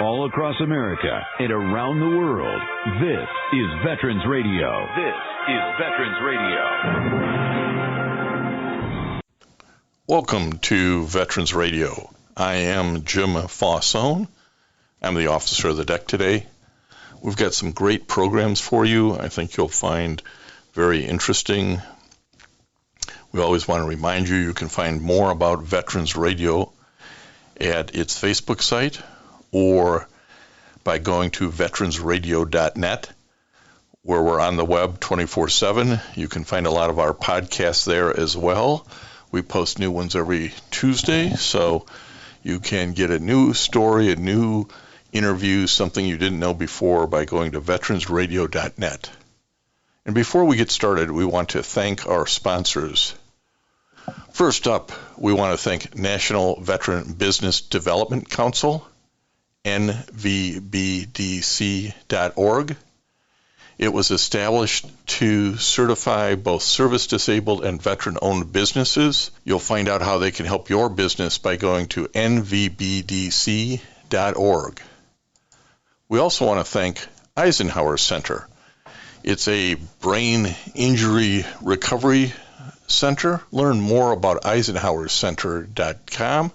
all across America and around the world. This is Veterans Radio. This is Veterans Radio. Welcome to Veterans Radio. I am Jim Fossone. I'm the officer of the deck today. We've got some great programs for you. I think you'll find very interesting. We always want to remind you can find more about Veterans Radio at its Facebook site or by going to veteransradio.net, where we're on the web 24/7. You can find a lot of our podcasts there as well. We post new ones every Tuesday, so you can get a new story, a new interview, something you didn't know before by going to veteransradio.net. And before we get started, we want to thank our sponsors. First up, we want to thank National Veteran Business Development Council, nvbdc.org. It was established to certify both service-disabled and veteran-owned businesses. You'll find out how they can help your business by going to nvbdc.org. We also want to thank Eisenhower Center. It's a brain injury recovery center. Learn more about eisenhowercenter.com.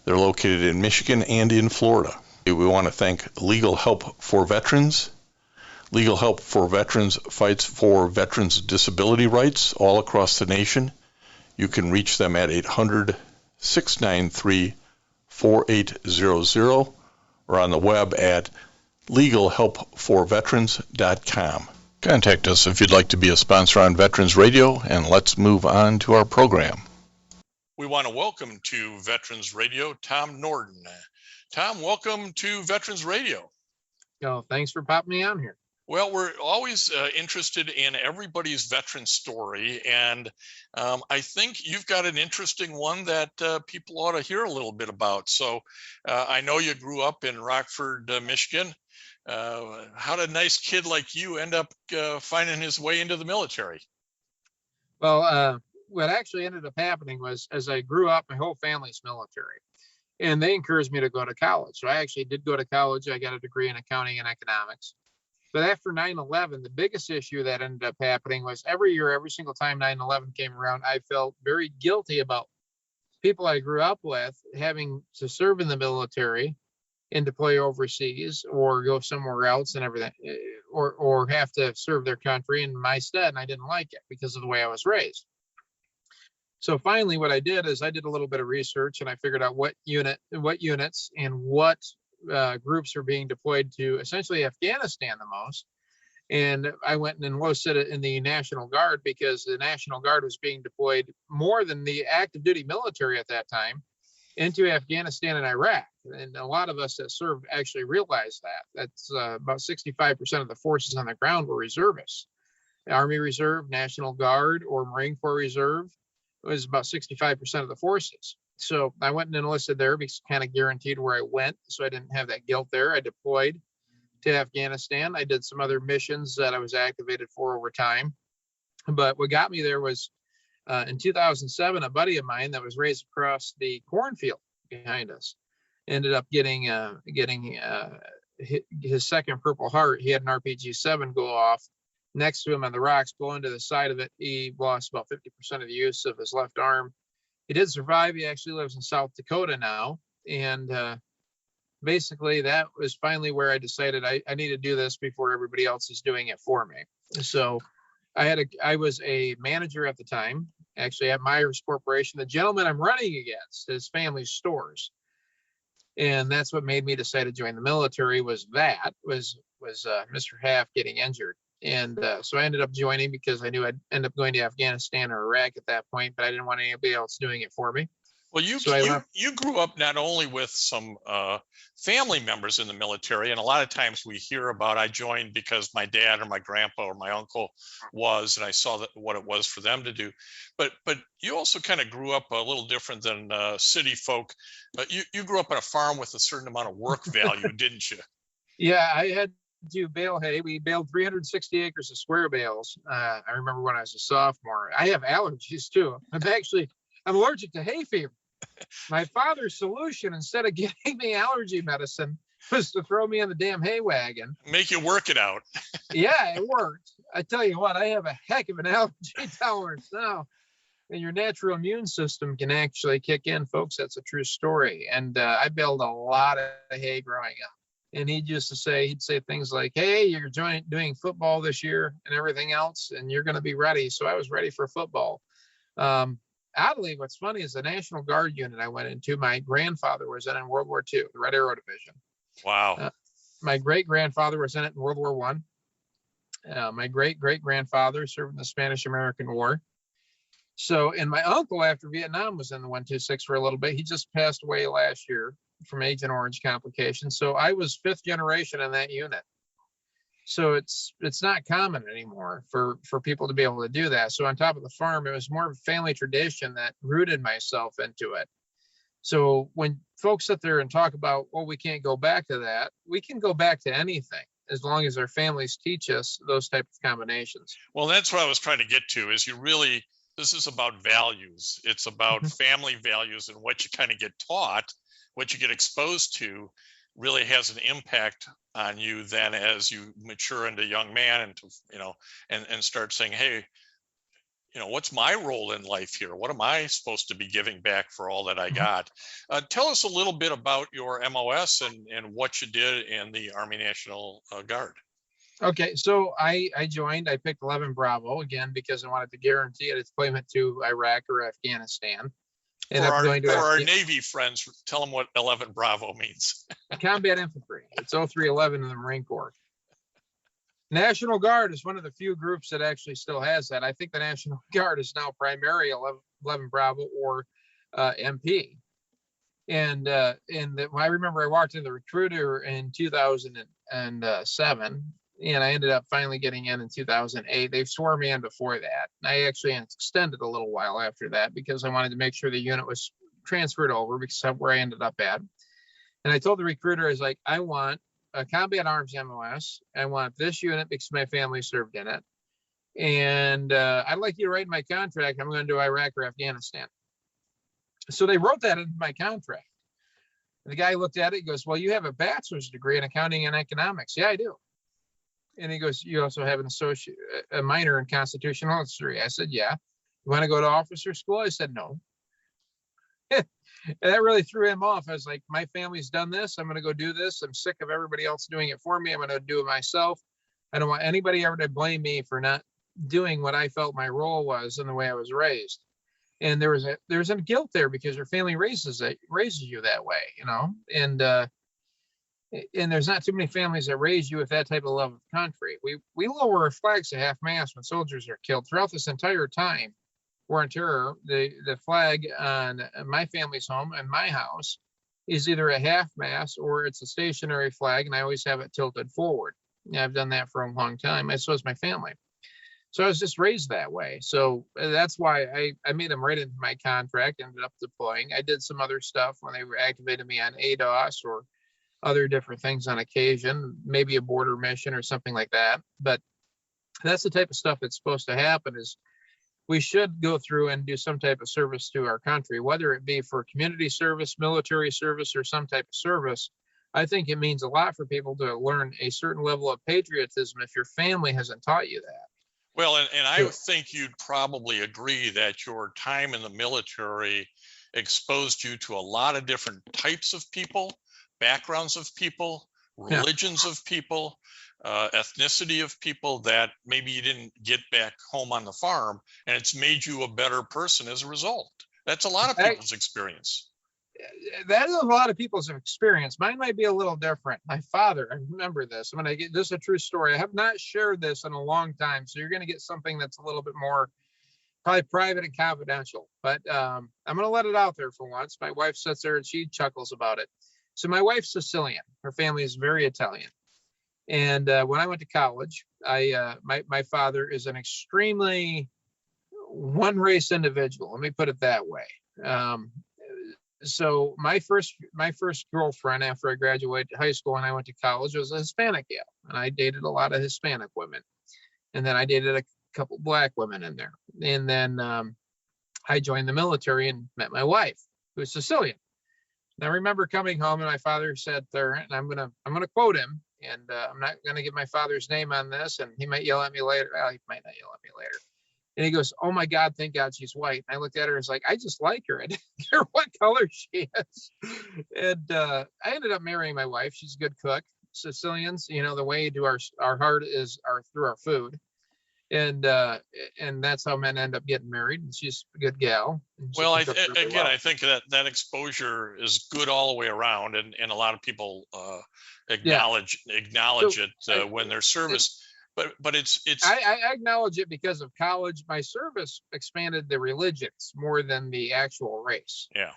They're located in Michigan and in Florida. We want to thank Legal Help for Veterans. Legal Help for Veterans fights for veterans' disability rights all across the nation. You can reach them at 800-693-4800 or on the web at legalhelpforveterans.com. Contact us if you'd like to be a sponsor on Veterans Radio, and let's move on to our program. We want to welcome to Veterans Radio Tom Norton. Tom, welcome to Veterans Radio. Oh, thanks for popping me on here. Well, we're always interested in everybody's veteran story, and I think you've got an interesting one that people ought to hear a little bit about. So I know you grew up in Rockford, Michigan. How did a nice kid like you end up finding his way into the military? Well, what actually ended up happening was, as I grew up, my whole family's military, and they encouraged me to go to college. So I actually did go to college. I got a degree in accounting and economics. But after 9/11, the biggest issue that ended up happening was every year, every single time 9/11 came around, I felt very guilty about people I grew up with having to serve in the military and deploy overseas or go somewhere else and everything, or have to serve their country in my stead. And I didn't like it because of the way I was raised. So finally, what I did is I did a little bit of research, and I figured out what units and what groups are being deployed to essentially Afghanistan the most. And I went and enlisted in the National Guard because the National Guard was being deployed more than the active duty military at that time into Afghanistan and Iraq. And a lot of us that served actually realized that. That's about 65% of the forces on the ground were reservists. Army Reserve, National Guard, or Marine Corps Reserve was about 65% of the forces. So I went and enlisted there because kind of guaranteed where I went. So I didn't have that guilt there. I deployed to Afghanistan. I did some other missions that I was activated for over time. But what got me there was in 2007, a buddy of mine that was raised across the cornfield behind us ended up getting his second Purple Heart. He had an RPG-7 go off next to him on the rocks, blow into the side of it. He lost about 50% of the use of his left arm. He did survive. He actually lives in South Dakota now. And basically that was finally where I decided I need to do this before everybody else is doing it for me. So I was a manager at the time, actually at Myers Corporation. The gentleman I'm running against, his family's stores. And that's what made me decide to join the military was Mr. Half getting injured. And so I ended up joining because I knew I'd end up going to Afghanistan or Iraq at that point, but I didn't want anybody else doing it for me. Well, you grew up not only with some family members in the military, and a lot of times we hear about I joined because my dad or my grandpa or my uncle was, and I saw what it was for them to do. But you also kind of grew up a little different than city folk. You grew up on a farm with a certain amount of work value, didn't you? Yeah, I had to bale hay. We baled 360 acres of square bales. I remember when I was a sophomore. I have allergies too. I'm allergic to hay fever. My father's solution, instead of giving me allergy medicine, was to throw me in the damn hay wagon. Make you work it out. Yeah, it worked. I tell you what, I have a heck of an allergy tolerance now. And your natural immune system can actually kick in, folks. That's a true story. And I baled a lot of hay growing up. And he'd say things like, hey, you're doing football this year and everything else, and you're going to be ready. So I was ready for football. Oddly, what's funny is the National Guard unit I went into, my grandfather was in World War II, the Red Arrow Division. Wow. My great-grandfather was in it in World War I. My great-great-grandfather served in the Spanish-American War. So, and my uncle after Vietnam was in the 126 for a little bit. He just passed away last year from Agent Orange complications. So I was 5th generation in that unit. So it's not common anymore for people to be able to do that. So on top of the farm, it was more of a family tradition that rooted myself into it. So when folks sit there and talk about, well, we can't go back to that, we can go back to anything as long as our families teach us those type of combinations. Well, that's what I was trying to get to, is this is about values. It's about family values, and what you kind of get taught, what you get exposed to really has an impact on you then as you mature into a young man and start saying, hey, what's my role in life here? What am I supposed to be giving back for all that I got? Tell us a little bit about your MOS and what you did in the Army National Guard. Okay, so I picked 11 Bravo again because I wanted to guarantee a deployment to Iraq or Afghanistan. For our Navy friends, tell them what 11 Bravo means. Combat infantry. It's 0311 in the Marine Corps. National Guard is one of the few groups that actually still has that. I think the National Guard is now primary 11 Bravo or MP. And I remember I walked in the recruiter in 2007. And I ended up finally getting in 2008. They swore me in before that. I actually extended a little while after that because I wanted to make sure the unit was transferred over because of where I ended up at. And I told the recruiter, I was like, I want a combat arms MOS. I want this unit because my family served in it. And I'd like you to write my contract. I'm going to do Iraq or Afghanistan. So they wrote that into my contract. And the guy looked at it. He goes, well, you have a bachelor's degree in accounting and economics. Yeah, I do. And he goes, you also have a minor in constitutional history. I said, yeah. You want to go to officer school? I said, no. And that really threw him off. I was like, my family's done this. I'm going to go do this. I'm sick of everybody else doing it for me. I'm going to do it myself. I don't want anybody ever to blame me for not doing what I felt my role was and the way I was raised. And there was a guilt there because your family raises you that way, and there's not too many families that raise you with that type of love of country. We lower our flags to half mast when soldiers are killed. Throughout this entire time, war on terror, the flag on my family's home and my house is either a half mast or it's a stationary flag, and I always have it tilted forward. I've done that for a long time, and so is my family. So I was just raised that way. So that's why I made them right into my contract, ended up deploying. I did some other stuff when they activated me on ADOS or other different things on occasion, maybe a border mission or something like that. But that's the type of stuff that's supposed to happen. Is we should go through and do some type of service to our country, whether it be for community service, military service, or some type of service. I think it means a lot for people to learn a certain level of patriotism if your family hasn't taught you that. Well, and I think you'd probably agree that your time in the military exposed you to a lot of different types of people, backgrounds of people, religions of people, ethnicity of people that maybe you didn't get back home on the farm, and it's made you a better person as a result. That's a lot of people's experience. That is a lot of people's experience. Mine might be a little different. My father, I remember this. This is a true story. I have not shared this in a long time, so you're going to get something that's a little bit more probably private and confidential. But I'm going to let it out there for once. My wife sits there and she chuckles about it. So my wife's Sicilian. Her family is very Italian. And when I went to college, my father is an extremely one-race individual. Let me put it that way. So my first girlfriend after I graduated high school and I went to college was a Hispanic gal, and I dated a lot of Hispanic women, and then I dated a couple Black women in there, and then I joined the military and met my wife, who's Sicilian. And I remember coming home and my father said there, and I'm gonna quote him, and I'm not gonna give my father's name on this, and he might yell at me later. Well, he might not yell at me later. And he goes, "Oh my God, thank God she's white." And I looked at her and was like, "I just like her. I didn't care what color she is." And I ended up marrying my wife. She's a good cook. Sicilians, the way to our heart is through our food. And that's how men end up getting married. And she's a good gal. Well, I think that exposure is good all the way around, and a lot of people acknowledge it when they're service. But it's I acknowledge it because of college. My service expanded the religions more than the actual race. Yeah.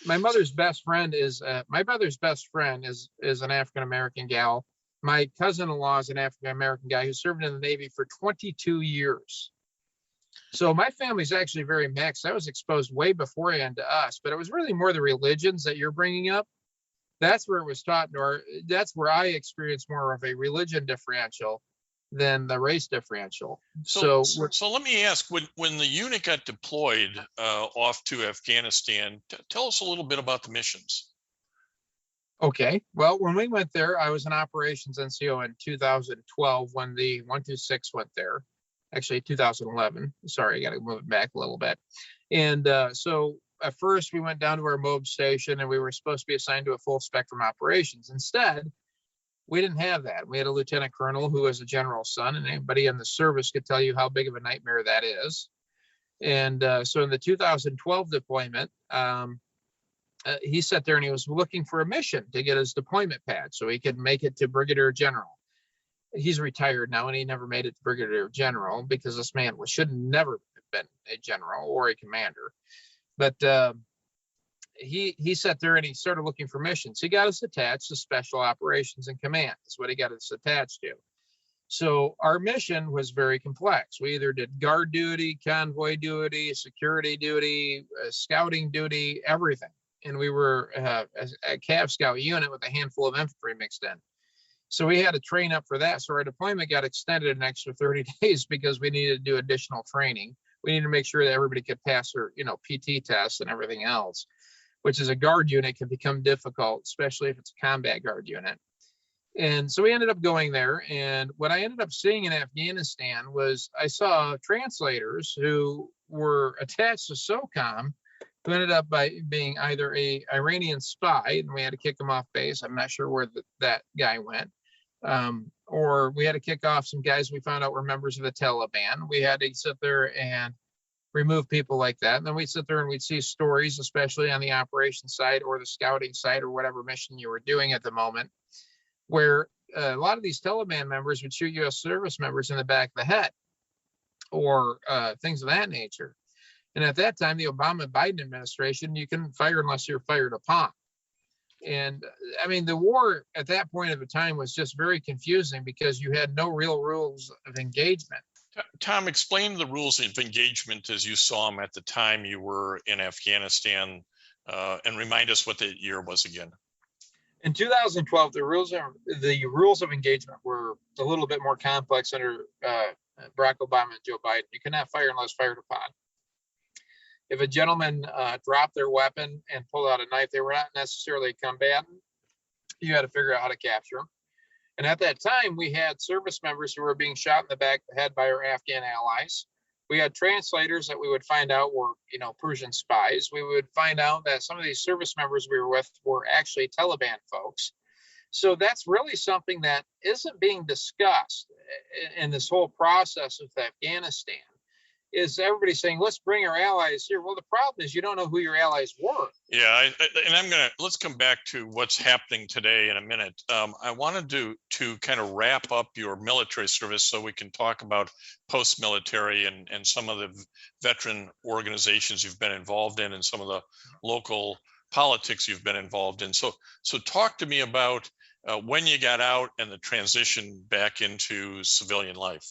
My mother's best friend is my brother's best friend is an African American gal. My cousin-in-law is an African American guy who served in the Navy for 22 years. So my family's actually very mixed. I was exposed way beforehand to us, but it was really more the religions that you're bringing up. That's where it was taught, or that's where I experienced more of a religion differential than the race differential. So let me ask, when the unit got deployed off to Afghanistan, tell us a little bit about the missions. Okay. Well, when we went there, I was an operations NCO in 2012 when the 126 went there. Actually, 2011. Sorry, I got to move it back a little bit. And so at first we went down to our MOB station and we were supposed to be assigned to a full spectrum operations. Instead, we didn't have that. We had a lieutenant colonel who was a general's son, and anybody in the service could tell you how big of a nightmare that is. And so in the 2012 deployment, he sat there and he was looking for a mission to get his deployment badge so he could make it to brigadier general. He's retired now and he never made it to brigadier general because this man should never have been a general or a commander. But he sat there and he started looking for missions. He got us attached to Special Operations and Command. That's what he got us attached to. So our mission was very complex. We either did guard duty, convoy duty, security duty, scouting duty, everything. And we were a Cav Scout unit with a handful of infantry mixed in. So we had to train up for that. So our deployment got extended an extra 30 days because we needed to do additional training. We needed to make sure that everybody could pass their, PT tests and everything else, which is a guard unit can become difficult, especially if it's a combat guard unit. And so we ended up going there. And what I ended up seeing in Afghanistan was I saw translators who were attached to SOCOM who ended up by being either a Iranian spy, and we had to kick him off base. I'm not sure where that guy went. Or we had to kick off some guys we found out were members of the Taliban. We had to sit there and remove people like that. And then we'd sit there and we'd see stories, especially on the operations side or the scouting side or whatever mission you were doing at the moment, where a lot of these Taliban members would shoot U.S. service members in the back of the head or things of that nature. And at that time, the Obama-Biden administration, you couldn't fire unless you're fired upon. And I mean, the war at that point of the time was just very confusing because you had no real rules of engagement. Tom, explain the rules of engagement as you saw them at the time you were in Afghanistan, and remind us what the year was again. In 2012, the rules of engagement were a little bit more complex under Barack Obama and Joe Biden. You cannot fire unless fired upon. If a gentleman dropped their weapon and pulled out a knife, they were not necessarily a combatant. You had to figure out how to capture them. And at that time, we had service members who were being shot in the back of the head by our Afghan allies. We had translators that we would find out were, Persian spies. We would find out that some of these service members we were with were actually Taliban folks. So that's really something that isn't being discussed in this whole process of Afghanistan. Is everybody saying, let's bring our allies here? Well, the problem is you don't know who your allies were. Yeah, let's come back to what's happening today in a minute. I wanted to kind of wrap up your military service so we can talk about post-military and some of the veteran organizations you've been involved in and some of the local politics you've been involved in. So talk to me about when you got out and the transition back into civilian life.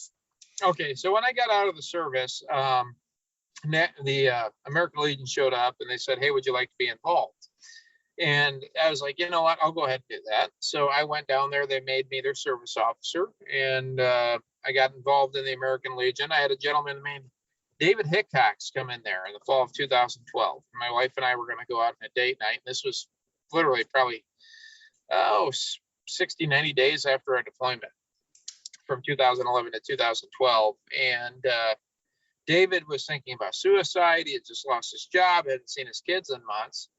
Okay, so when I got out of the service, the American Legion showed up and they said, hey, would you like to be involved? And I was like, you know what, I'll go ahead and do that. So I went down there, they made me their service officer, and I got involved in the American Legion. I had a gentleman named David Hickox come in there in the fall of 2012. My wife and I were going to go out on a date night, and this was literally probably 60, 90 days after our deployment from 2011 to 2012. And David was thinking about suicide. He had just lost his job, hadn't seen his kids in months.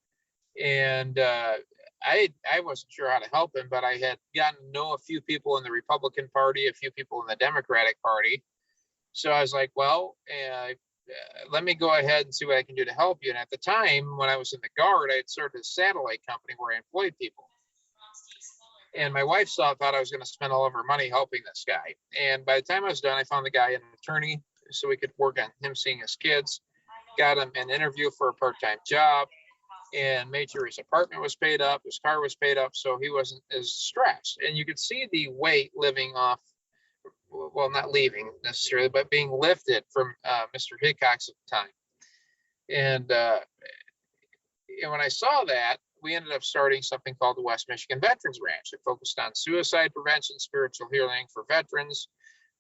And I wasn't sure how to help him, but I had gotten to know a few people in the Republican Party, a few people in the Democratic Party. So I was like, well, let me go ahead and see what I can do to help you. And at the time, when I was in the Guard, I had started a satellite company where I employed people. And my wife thought I was going to spend all of her money helping this guy. And by the time I was done, I found the guy an attorney so we could work on him seeing his kids, got him an interview for a part-time job, and made sure his apartment was paid up, his car was paid up, so he wasn't as stressed. And you could see the weight living off, well, not leaving necessarily, but being lifted from Mr. Hickox at the time. And when I saw that, we ended up starting something called the West Michigan Veterans Ranch. It focused on suicide prevention, spiritual healing for veterans.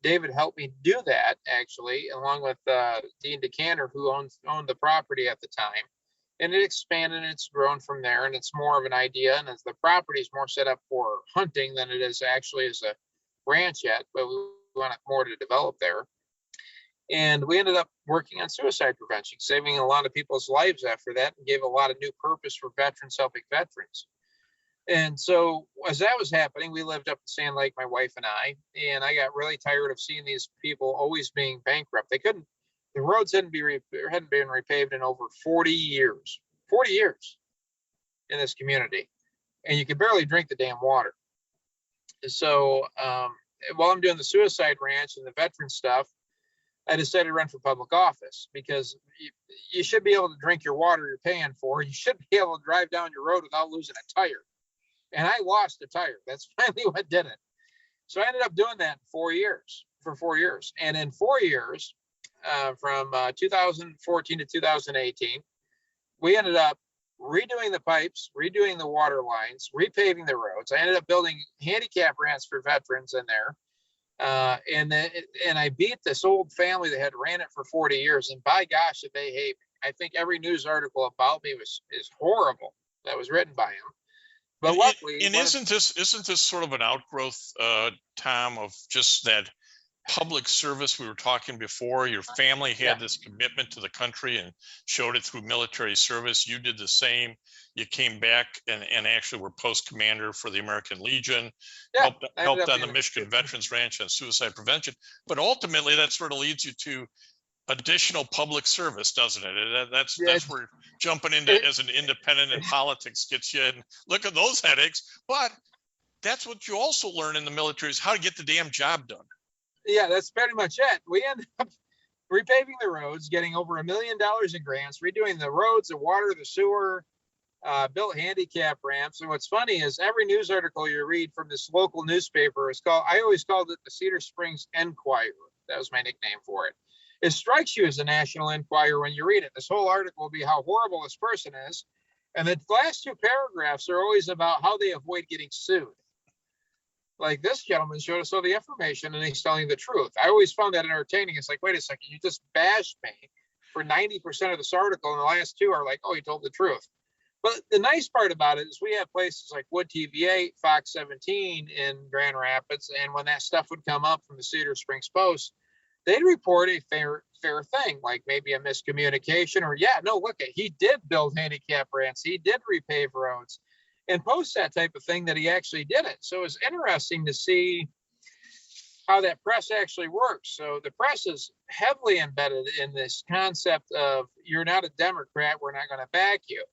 David helped me do that, actually, along with Dean Decanter, who owned the property at the time. And it expanded and it's grown from there. And it's more of an idea. And as the property is more set up for hunting than it is actually as a ranch yet, but we want more to develop there. And we ended up working on suicide prevention, saving a lot of people's lives after that, and gave a lot of new purpose for veterans helping veterans. And so as that was happening, we lived up in Sand Lake, my wife and I got really tired of seeing these people always being bankrupt. The roads hadn't been repaved in over 40 years in this community, and you could barely drink the damn water. So while I'm doing the suicide ranch and the veteran stuff, I decided to run for public office because you should be able to drink your water you're paying for. You should be able to drive down your road without losing a tire. And I lost a tire. That's finally what did it. So I ended up doing that for 4 years. And in 4 years, from 2014 to 2018, we ended up redoing the pipes, redoing the water lines, repaving the roads. I ended up building handicap ramps for veterans in there. And I beat this old family that had ran it for 40 years. And by gosh, did they hate me. I think every news article about me is horrible that was written by him. But luckily, and isn't this sort of an outgrowth, Tom, of just that public service we were talking before? Your family had this commitment to the country and showed it through military service. You did the same. You came back and actually were post commander for the American Legion, helped on the Michigan Veterans Ranch and suicide prevention. But ultimately, that sort of leads you to additional public service, doesn't it? That's where jumping into as an independent in politics gets you. And look at those headaches. But that's what you also learn in the military is how to get the damn job done. Yeah, that's pretty much it. We ended up repaving the roads, getting over $1 million in grants, redoing the roads, the water, the sewer, built handicap ramps. And what's funny is every news article you read from this local newspaper I always called it the Cedar Springs Enquirer. That was my nickname for it. It strikes you as a national enquirer when you read it. This whole article will be how horrible this person is. And the last two paragraphs are always about how they avoid getting sued. Like this gentleman showed us all the information and he's telling the truth. I always found that entertaining. It's like, wait a second, you just bashed me for 90% of this article, and the last two are like, oh, he told the truth. But the nice part about it is we have places like Wood TV8, Fox 17 in Grand Rapids, and when that stuff would come up from the Cedar Springs Post, they'd report a fair thing, like maybe a miscommunication or, look, he did build handicap ramps, he did repave roads, and post that type of thing that he actually did it. So it's interesting to see how that press actually works. So the press is heavily embedded in this concept of you're not a Democrat, we're not going to back you.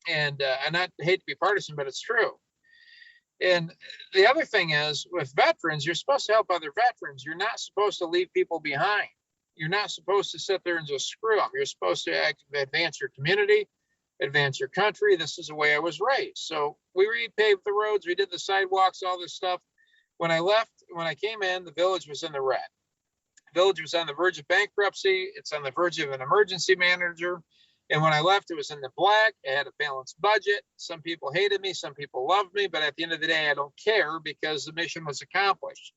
And I hate to be partisan, but it's true. And the other thing is with veterans, you're supposed to help other veterans. You're not supposed to leave people behind. You're not supposed to sit there and just screw them. You're supposed to advance your community, advance your country. This is the way I was raised. So we repaved the roads, we did the sidewalks, all this stuff. When I came in, the village was in the red. The village was on the verge of bankruptcy. It's on the verge of an emergency manager. And when I left, it was in the black. It had a balanced budget. Some people hated me, some people loved me, but at the end of the day, I don't care because the mission was accomplished.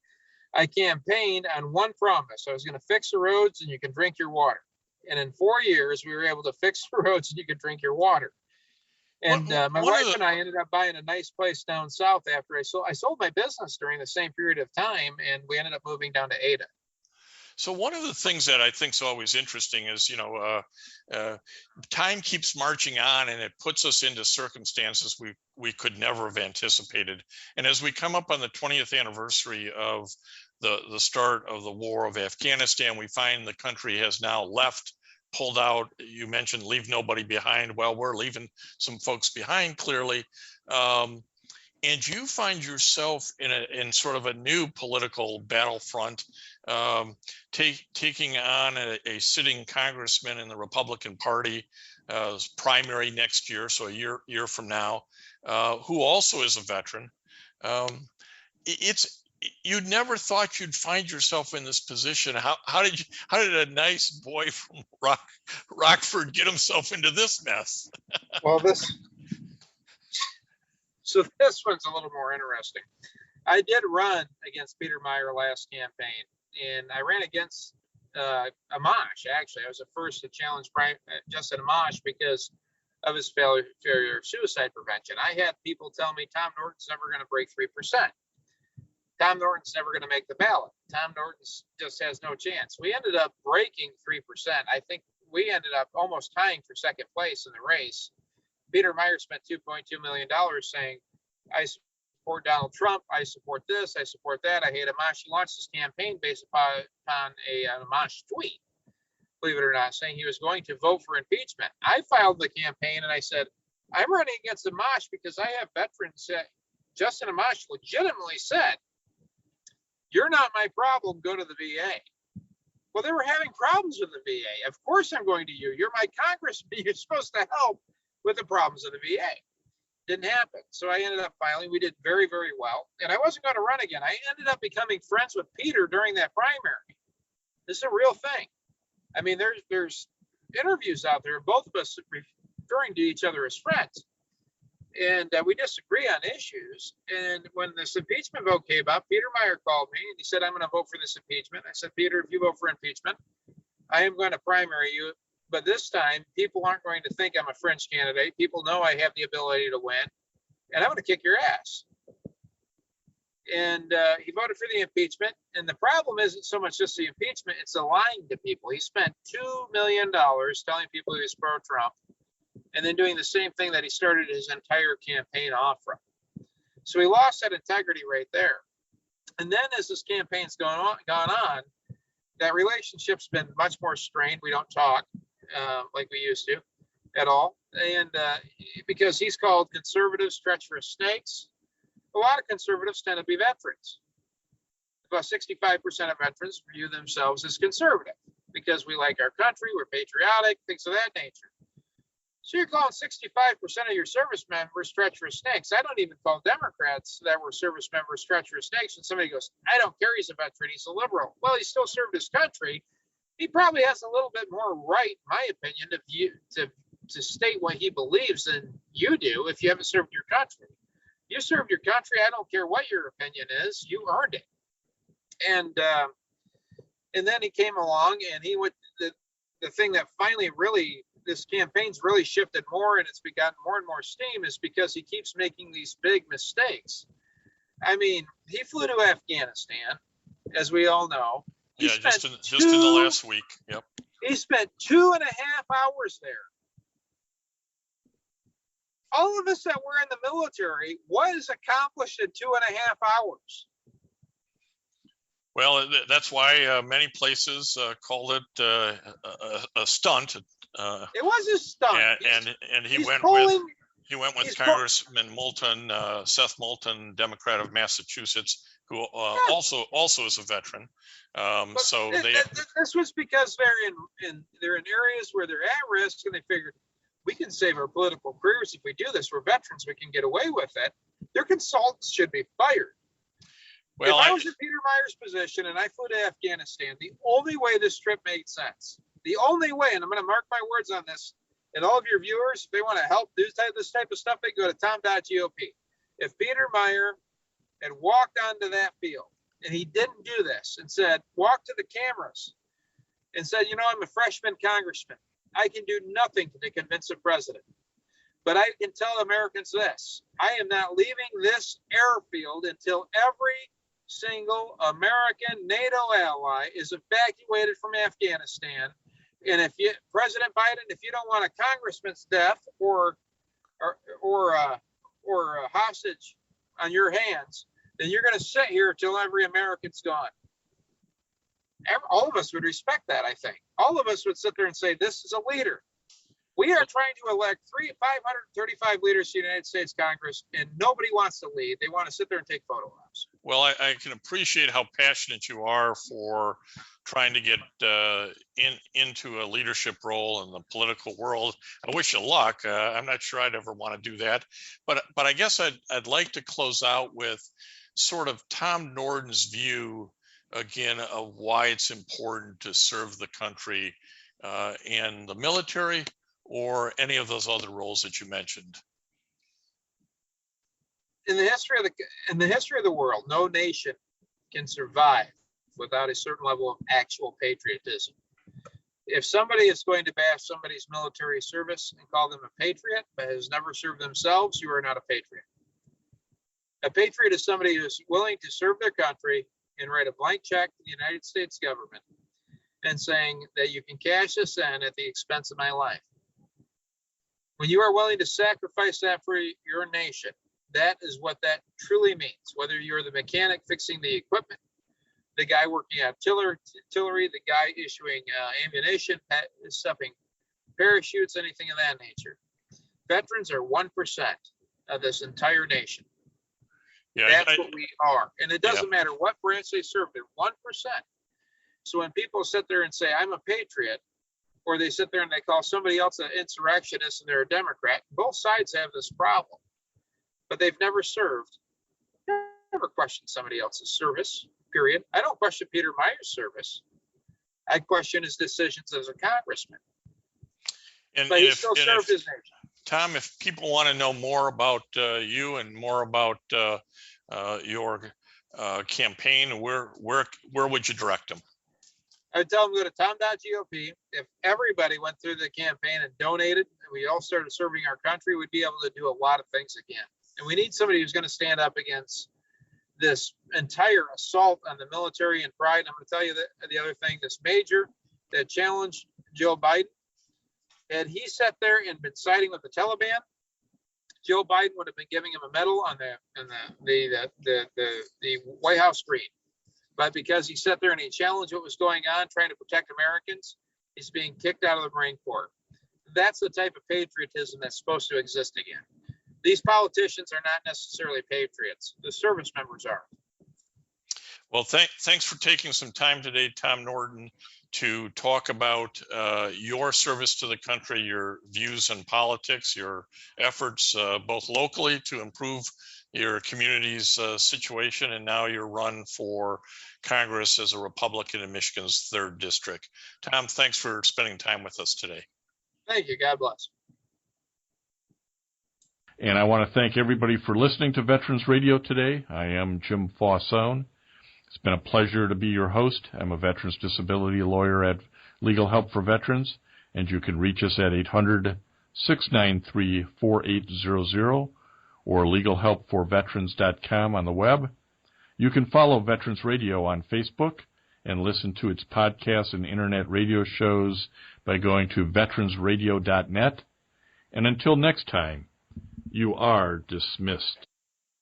I campaigned on one promise. I was going to fix the roads and you can drink your water. And in 4 years, we were able to fix the roads and you could drink your water. And my wife and I ended up buying a nice place down south after I sold my business during the same period of time, and we ended up moving down to Ada. So one of the things that I think is always interesting is, time keeps marching on, and it puts us into circumstances we could never have anticipated. And as we come up on the 20th anniversary of the start of the war of Afghanistan, we find the country has now pulled out. You mentioned leave nobody behind. Well, we're leaving some folks behind, clearly. And you find yourself in sort of a new political battlefront, taking on a sitting congressman in the Republican Party, primary next year, so a year from now, who also is a veteran. You'd never thought you'd find yourself in this position. How did a nice boy from Rockford get himself into this mess? Well, this one's a little more interesting. I did run against Peter Meijer last campaign, and I ran against Amash. Actually, I was the first to challenge Justin Amash because of his failure of suicide prevention. I had people tell me Tom Norton's never going to break 3%. Tom Norton's never going to make the ballot. Tom Norton just has no chance. We ended up breaking 3%. I think we ended up almost tying for second place in the race. Peter Meijer spent $2.2 million saying, I support Donald Trump, I support this, I support that, I hate Amash. He launched his campaign based upon an Amash tweet, believe it or not, saying he was going to vote for impeachment. I filed the campaign and I said, I'm running against Amash because I have veterans. Justin Amash legitimately said, you're not my problem, go to the VA. Well, they were having problems with the VA. Of course I'm going to you. You're my congressman. You're supposed to help with the problems of the VA. Didn't happen. So I ended up filing. We did very, very well. And I wasn't going to run again. I ended up becoming friends with Peter during that primary. This is a real thing. I mean, there's interviews out there, both of us referring to each other as friends. And we disagree on issues. And when this impeachment vote came up, Peter Meijer called me and he said, I'm going to vote for this impeachment. I said, Peter, if you vote for impeachment, I am going to primary you. But this time, people aren't going to think I'm a fringe candidate. People know I have the ability to win. And I'm going to kick your ass. And he voted for the impeachment. And the problem isn't so much just the impeachment. It's the lying to people. He spent $2 million telling people he was pro-Trump, and then doing the same thing that he started his entire campaign off from. So he lost that integrity right there. And then as this campaign's gone on, that relationship's been much more strained. We don't talk like we used to at all. And because he's called conservatives treacherous snakes, a lot of conservatives tend to be veterans. About 65% of veterans view themselves as conservative because we like our country, we're patriotic, things of that nature. So you're calling 65% of your service members treacherous snakes. I don't even call Democrats that were service members treacherous snakes. And somebody goes, I don't care, he's a veteran, he's a liberal. Well, he still served his country. He probably has a little bit more right, in my opinion, to state what he believes than you do if you haven't served your country. You served your country, I don't care what your opinion is, you earned it. And then he came along and he went, the thing that finally really, this campaign's really shifted more and it's begotten more and more steam is because he keeps making these big mistakes. I mean, he flew to Afghanistan, as we all know. Just in the last week. Yep. He spent 2.5 hours there. All of us that were in the military, what is accomplished in 2.5 hours? Well, that's why many places called it a stunt. It was a stunt. And he went with Congressman Moulton, Seth Moulton, Democrat of Massachusetts, who also is a veteran. This was because they're in areas where they're at risk, and they figured we can save our political careers if we do this. We're veterans, we can get away with it. Their consultants should be fired. Well, if I was in Peter Meijer's position and I flew to Afghanistan, the only way this trip made sense, the only way, and I'm going to mark my words on this, and all of your viewers, if they want to help do this type of stuff, they go to tom.gop. If Peter Meijer had walked onto that field and he didn't do this and said, walk to the cameras and said, I'm a freshman congressman. I can do nothing to convince the president. But I can tell Americans this: I am not leaving this airfield until every single American NATO ally is evacuated from Afghanistan. And if you, President Biden, if you don't want a congressman's death or a hostage on your hands, then you're going to sit here until every American's gone. All of us would respect that, I think. All of us would sit there and say, this is a leader. We are trying to elect 535 leaders to the United States Congress, and nobody wants to lead. They want to sit there and take photo ops. Well, I can appreciate how passionate you are for trying to get into a leadership role in the political world. I wish you luck. I'm not sure I'd ever want to do that. But I guess I'd like to close out with sort of Tom Norton's view, again, of why it's important to serve the country in the military or any of those other roles that you mentioned. In the history of the world, no nation can survive without a certain level of actual patriotism. If somebody is going to bash somebody's military service and call them a patriot but has never served themselves, you are not a patriot. A patriot is somebody who is willing to serve their country and write a blank check to the United States government and saying that you can cash this in at the expense of my life. When you are willing to sacrifice that for your nation, that is what that truly means. Whether you're the mechanic fixing the equipment, the guy working at artillery, the guy issuing ammunition, stuffing parachutes, anything of that nature. Veterans are 1% of this entire nation. Yeah, that's what we are. And it doesn't matter what branch they serve in, 1%. So when people sit there and say, I'm a patriot, or they sit there and they call somebody else an insurrectionist and they're a Democrat, both sides have this problem. But they've never served, never questioned somebody else's service, period. I don't question Peter Meijer's service. I question his decisions as a congressman. But he still served his nation. Tom, if people want to know more about you and more about your campaign, where would you direct them? I would tell them to go to tom.gop. If everybody went through the campaign and donated, and we all started serving our country, we'd be able to do a lot of things again. And we need somebody who's going to stand up against this entire assault on the military and pride. And I'm going to tell you that the other thing, this major that challenged Joe Biden, had he sat there and been siding with the Taliban, Joe Biden would have been giving him a medal on the White House screen. But because he sat there and he challenged what was going on, trying to protect Americans, he's being kicked out of the Marine Corps. That's the type of patriotism that's supposed to exist again. These politicians are not necessarily patriots. The service members are. Well, thanks for taking some time today, Tom Norton, to talk about your service to the country, your views on politics, your efforts both locally to improve your community's situation, and now your run for Congress as a Republican in Michigan's 3rd District. Tom, thanks for spending time with us today. Thank you. God bless. And I want to thank everybody for listening to Veterans Radio today. I am Jim Faussone. It's been a pleasure to be your host. I'm a veterans disability lawyer at Legal Help for Veterans, and you can reach us at 800-693-4800 or legalhelpforveterans.com on the web. You can follow Veterans Radio on Facebook and listen to its podcasts and internet radio shows by going to veteransradio.net. And until next time, you are dismissed.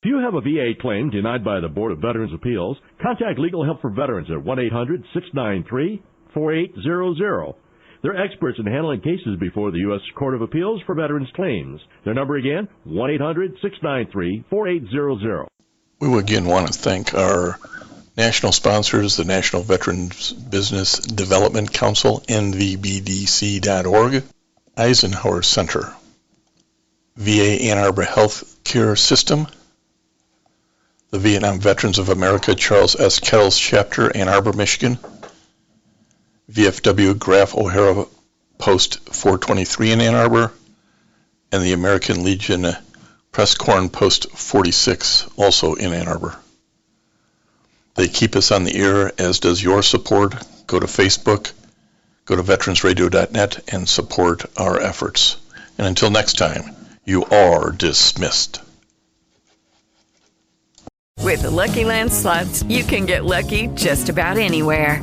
If you have a VA claim denied by the Board of Veterans' Appeals, contact Legal Help for Veterans at 1-800-693-4800. They're experts in handling cases before the U.S. Court of Appeals for veterans claims. Their number again, 1-800-693-4800. We would again want to thank our national sponsors, the National Veterans Business Development Council, nvbdc.org, Eisenhower Center, VA Ann Arbor Health Care System, the Vietnam Veterans of America Charles S. Kettles Chapter, Ann Arbor, Michigan, VFW Graf O'Hara Post 423 in Ann Arbor, and the American Legion Presscorn Post 46, also in Ann Arbor. They keep us on the air, as does your support. Go to Facebook, go to veteransradio.net, and support our efforts. And until next time, You are dismissed. With the Lucky Land Slots, you can get lucky just about anywhere.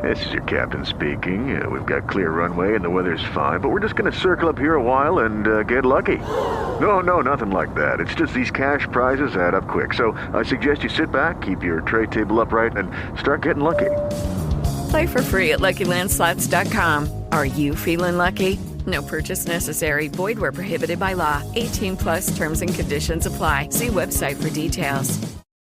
This is your captain speaking. We've got clear runway and the weather's fine, but we're just going to circle up here a while and get lucky. No, nothing like that. It's just these cash prizes add up quick. So I suggest you sit back, keep your tray table upright, and start getting lucky. Play for free at LuckyLandSlots.com. Are you feeling lucky? No purchase necessary. Void where prohibited by law. 18+ terms and conditions apply. See website for details.